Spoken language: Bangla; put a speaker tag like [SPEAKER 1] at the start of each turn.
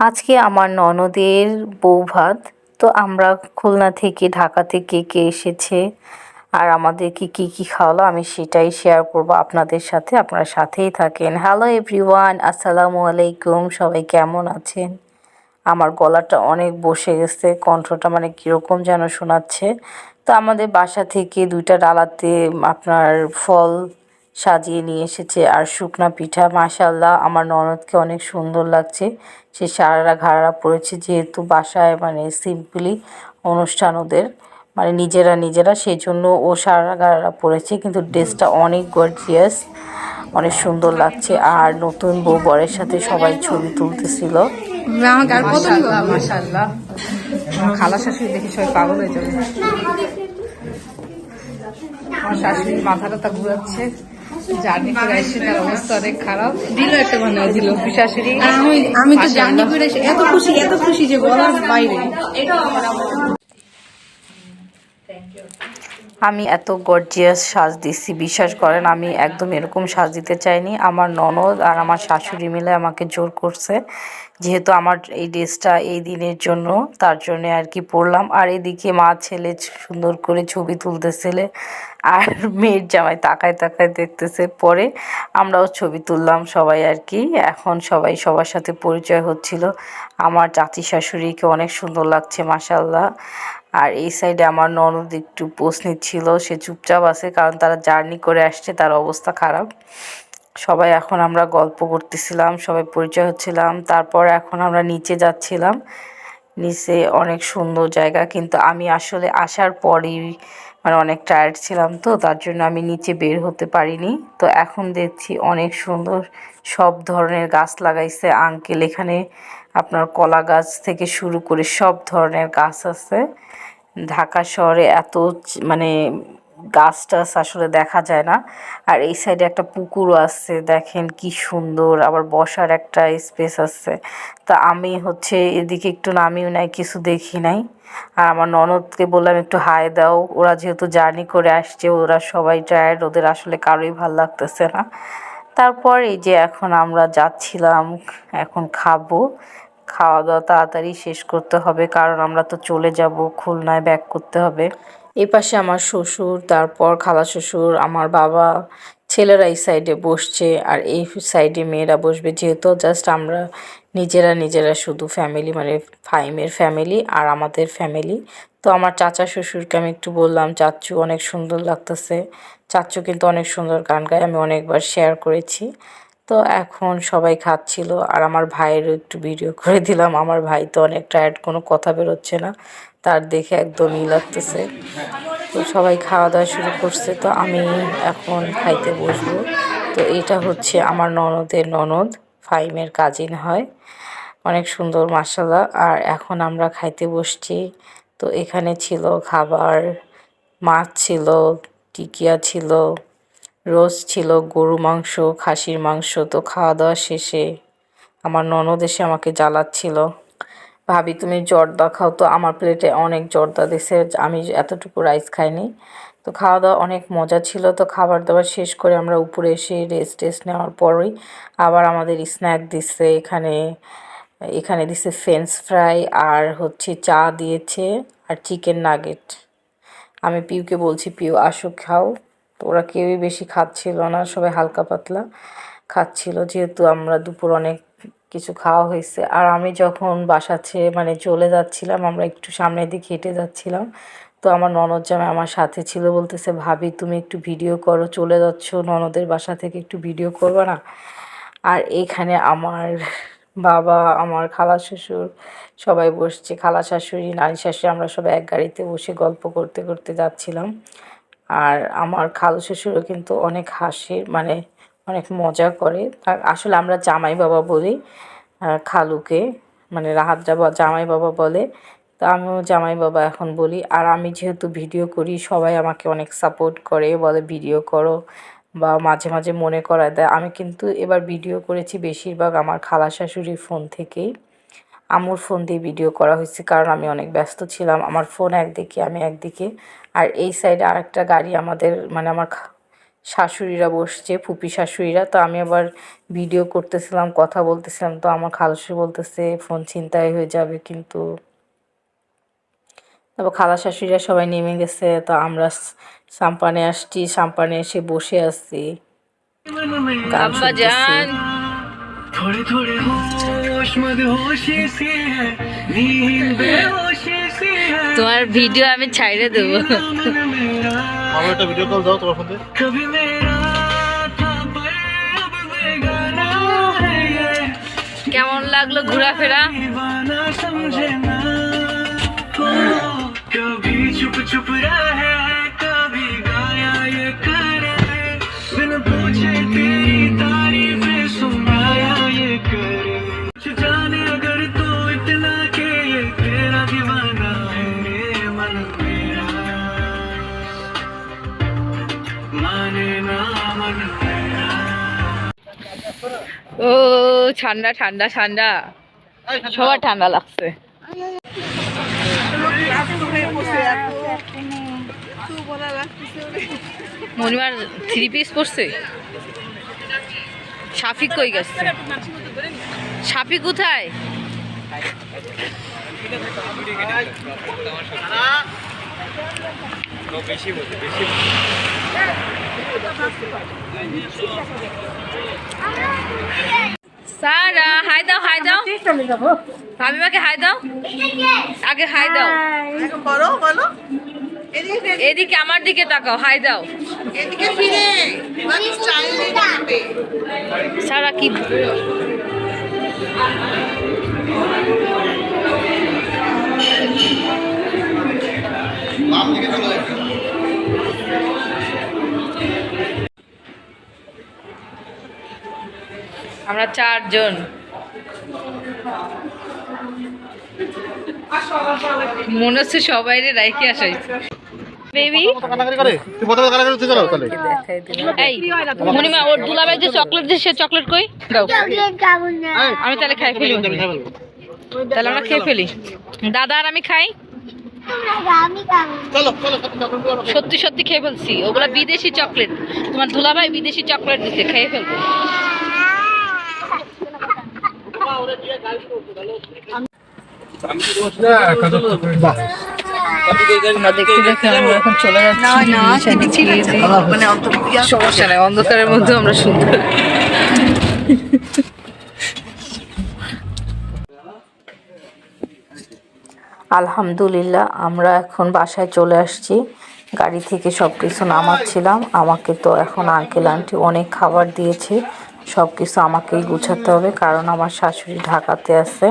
[SPEAKER 1] আজকে আমার ননদের বৌভাত। তো আমরা খুলনা থেকে ঢাকা থেকে কে এসেছে আর আমাদেরকে কি কি খাওয়ালো আমি সেটাই শেয়ার করব আপনাদের সাথে। আপনারা সাথেই থাকেন। হ্যালো এভরিওয়ান, আসসালামু আলাইকুম। সবাই কেমন আছেন? আমার গলাটা অনেক বসে গেছে, কণ্ঠটা মানে কীরকম যেন শোনাচ্ছে। তো আমাদের বাসা থেকে 2টা ডালাতে আপনার ফল সাজিয়ে নিয়ে এসেছে আর শুকনা পিঠা। মাশাআল্লাহ, আমার ননদকে অনেক সুন্দর লাগছে। সে সারারা ঘাড়া পরেছে, যেহেতু বাসায় মানে সিম্পলি অনুষ্ঠান ওদের, মানে নিজেরা সেই জন্য ও সারারা ঘাড়া পরেছে, কিন্তু ড্রেসটা অনেক গর্জিয়াস, অনেক সুন্দর লাগছে। আর নতুন বউ বরের সাথে সবাই ছবি তুলতেছিল।
[SPEAKER 2] মাশাআল্লাহ মাশাআল্লাহ, আমার খালা শাশুড়ি দেখে সবাই পাগল হয়ে যাবে। আমার শাশুড়ির মাথাটা তা ঘুরাচ্ছে, জার্নি করে এসে তার অবস্থা অনেক খারাপ। দিল একটা বানায় দিল শাশুড়ি। আমি তো জার্নি করে এসে এত খুশি যে বলার বাইরে।
[SPEAKER 1] আমি এত গর্জিয়াস সাজ দিচ্ছি, বিশ্বাস করেন আমি একদম এরকম সাজ দিতে চাইনি। আমার ননদ আর আমার শাশুড়ি মিলে আমাকে জোর করছে, যেহেতু আমার এই ড্রেসটা এই দিনের জন্য, তার জন্য আর কি পরলাম। আর এদিকে মা ছেলে সুন্দর করে ছবি তুলতেছিলে আর মেয়ের জামাই তাকায় তাকায় দেখতেছে। পরে আমরাও ছবি তুললাম সবাই আর কি। এখন সবাই সবার সাথে পরিচয় হচ্ছিল। আমার চাচি শাশুড়িকে অনেক সুন্দর লাগছে মাশাআল্লাহ। আর এই সাইডে আমার ননদ একটু পোজ নিচ্ছিল, সে চুপচাপ আছে কারণ তারা জার্নি করে আসছে, তার অবস্থা খারাপ। সবাই এখন আমরা গল্প করতেছিলাম, সবাই পরিচয় হচ্ছিলাম। তারপর এখন আমরা নিচে যাচ্ছিলাম। নিচে অনেক সুন্দর জায়গা, কিন্তু আমি আসলে আসার পরেই মানে অনেক টায়ার্ড ছিলাম, তো তার জন্য আমি নিচে বের হতে পারিনি। তো এখন দেখছি অনেক সুন্দর সব ধরনের গাছ লাগাইছে আঙ্কেল এখানে। আপনার কলা গাছ থেকে শুরু করে সব ধরনের গাছ আছে। ঢাকা শহরে এত মানে গাছ টাছ আসলে দেখা যায় না। আর এই সাইডে একটা পুকুরও আছে, দেখেন কি সুন্দর, আবার বসার একটা স্পেস আছে। তা আমি হচ্ছে এদিকে একটু নামিও নাই, কিছু দেখি নাই। আর আমার ননদকে বললাম একটু হাই দাও, ওরা যেহেতু জার্নি করে আসছে, ওরা সবাই টায়ার্ড, ওদের আসলে কারোই ভাল লাগতেছে না। তারপর এই যে এখন আমরা যাচ্ছিলাম, এখন খাবো। খাওয়া দাওয়া তাড়াতাড়ি শেষ করতে হবে, কারণ আমরা তো চলে যাব, খুলনায় ব্যাক করতে হবে। এই পাশে আমার শ্বশুর, তারপর খালা শ্বশুর, আমার বাবা, ছেলেরা এই সাইডে বসছে আর এই সাইডে মেয়েরা বসবে, যেহেতু জাস্ট আমরা নিজেরা শুধু ফ্যামিলি, মানে ফাইমের ফ্যামিলি আর আমাদের ফ্যামিলি। তো আমার চাচা শ্বশুরকে আমি একটু বললাম, চাচ্চু অনেক সুন্দর লাগতেছে। চাচ্চু কিন্তু অনেক সুন্দর গান গায়, আমি অনেকবার শেয়ার করেছি। তো এখন সবাই খাচ্ছিল আর আমার ভাইয়েরও একটু ভিডিও করে দিলাম। আমার ভাই তো অনেক টায়ার্ড, কোনো কথা বেরোচ্ছে না, তার দেখে একদমই লাগতেছে। তো সবাই খাওয়া দাওয়া শুরু করছে, তো আমি এখন খাইতে বসবো। তো এটা হচ্ছে আমার ননদের ননদ, ফাইমের কাজিন হয়, অনেক সুন্দর মাশাআল্লাহ। আর এখন আমরা খাইতে বসছি। তো এখানে ছিল খাবার, মাছ ছিল, টিকিয়া ছিল, রোস্ট ছিল, গরু মাংস, খাসির মাংস। তো খাওয়া দাওয়া শেষে আমার ননদ এসে আমাকে জ্বালাচ্ছিল, ভাবি তুমি জর্দা খাও। তো আমার প্লেটে অনেক জর্দা দিছে, আমি এতটুকু রাইস খাইনি। তো খাওয়া দাওয়া অনেক মজা ছিল। তো খাবার দাবার শেষ করে আমরা উপরে এসে রেস্ট নেওয়ার পরই আবার আমাদের স্ন্যাক দিচ্ছে। এখানে দিছে ফ্রেঞ্চ ফ্রাই আর হচ্ছে চা দিয়েছে আর চিকেন নাগেট। আমি পিউকে বলছি পিউ আসো খাও, তো ওরা কেউই বেশি খাচ্ছিল না, সবাই হালকা পাতলা খাচ্ছিল, যেহেতু আমরা দুপুর অনেক কিছু খাওয়া হয়েছে। আর আমি যখন বাসা ছেড়ে মানে চলে যাচ্ছিলাম, আমরা একটু সামনের দিকে হেঁটে যাচ্ছিলাম, তো আমার ননদ জামাই আমার সাথে ছিল, বলতেছে ভাবি তুমি একটু ভিডিও করো, চলে যাচ্ছ ননদের বাসা থেকে, একটু ভিডিও করবে না? আর এইখানে আমার বাবা, আমার খালা শ্বশুর সবাই বসছে, খালা শাশুড়ি, নানি শাশুড়ি, আমরা সবাই এক গাড়িতে বসে গল্প করতে করতে যাচ্ছিলাম। আর আমার খালু শ্বশুরও কিন্তু অনেক হাসির, মানে অনেক মজা করে। আর আসলে আমরা জামাই বাবা বলি খালুকে, মানে রাহাত জামাই বাবা বলে, তা আমিও জামাই বাবা এখন বলি। আর আমি যেহেতু ভিডিও করি, সবাই আমাকে অনেক সাপোর্ট করে, বলে ভিডিও করো, বা মাঝে মাঝে মনে করায় দেয়। আমি কিন্তু এবার ভিডিও করেছি বেশিরভাগ আমার খালা শাশুড়ির ফোন থেকেই, আম্মুর ফোন দিয়ে ভিডিও করা হয়েছে, কারণ আমি অনেক ব্যস্ত ছিলাম, আমার ফোন একদিকে আমি একদিকে। আর এই সাইডে আরেকটা গাড়ি আমাদের, মানে আমার শাশুড়িরা বসছে, ফুপি শাশুড়িরা। তো আমি আবার ভিডিও করতেছিলাম, কথা বলতেছিলাম, তো আমার খালাশাশুড়ি বলতেছে ফোন ছিনতাই হয়ে যাবে কিন্তু। তারপর খালা শাশুড়িরা সবাই নেমে গেছে, তো আমরা সাম্পানে আসছি, সাম্পানে এসে বসে আছি, গান শুনতেছি।
[SPEAKER 3] थोड़े थोड़े होश मदहोशी सी है नींद बेहोशी सी है
[SPEAKER 1] তোমার ভিডিও আমি ছাইড়ে দেব।
[SPEAKER 3] मन मेरा
[SPEAKER 4] আমার একটা ভিডিও কল দাও তোমার ফোনে।
[SPEAKER 3] कभी मेरा था पर अब बेगाना है ये
[SPEAKER 1] কেমন লাগলো ঘোরাফেরা?
[SPEAKER 3] दीवाना समझे ना हो कभी चुप चुप रहे कभी गाया ये करे बिन पूछे तेरी तारीफें सुनाया ये करे कुछ जाने अगर तो इतना के ये तेरा दीवाना है रे मन मेरा माने ना मन मेरा
[SPEAKER 1] ও ঠান্ডা ঠান্ডা ঠান্ডা, সবার ঠান্ডা লাগছে। মনিমার 3 পিস পরছে। শাফিক কই গেছে? শাফিক কোথায়? সারা হাই দাও, হাই দাও, ভাবিমাকে হাই দাও, আগে হাই দাও।
[SPEAKER 2] বলো বলো
[SPEAKER 1] এদিকে আমার দিকে তাকাও, হাই দাও।
[SPEAKER 2] এদিকে ফিরে স্টাইল দিবে
[SPEAKER 1] সারা কি আমরা 4 জন। মনে হচ্ছে সবাই রাইকে আসা হয়েছে। বেবি
[SPEAKER 4] কানাকানি করে তুই প্রথমে কানাকানি তুই চালাও তাহলে।
[SPEAKER 1] এই মনিমা, ওর দুলাভাই যে চকলেট দিছে, সে চকলেট কই দাও। আমি তাহলে খাই ফেলি, তাহলে আমরা খেয়ে ফেলি। দাদা আর আমি খাই।
[SPEAKER 4] চলো চলো
[SPEAKER 1] সত্যি সত্যি খেয়ে ফেলছি, ওগুলা বিদেশি চকলেট। তোমার দুলাভাই বিদেশি চকলেট দিছে, খেয়ে ফেলবো। আমরা দেখতে দেখতে আমরা এখন চলে যাচ্ছি।
[SPEAKER 2] মানে
[SPEAKER 1] সমস্যা নাই, অন্ধকারের মধ্যে আমরা সুন্দর। আলহামদুলিল্লাহ আমরা এখন বাসায় চলে আসছি। গাড়ি থেকে সব কিছু নামাচ্ছিলাম। আমাকে তো এখন আঙ্কেল আন্টি অনেক খাবার দিয়েছে, সব কিছু আমাকেই গুছাতে হবে, কারণ আমার শাশুড়ি ঢাকাতে আছে।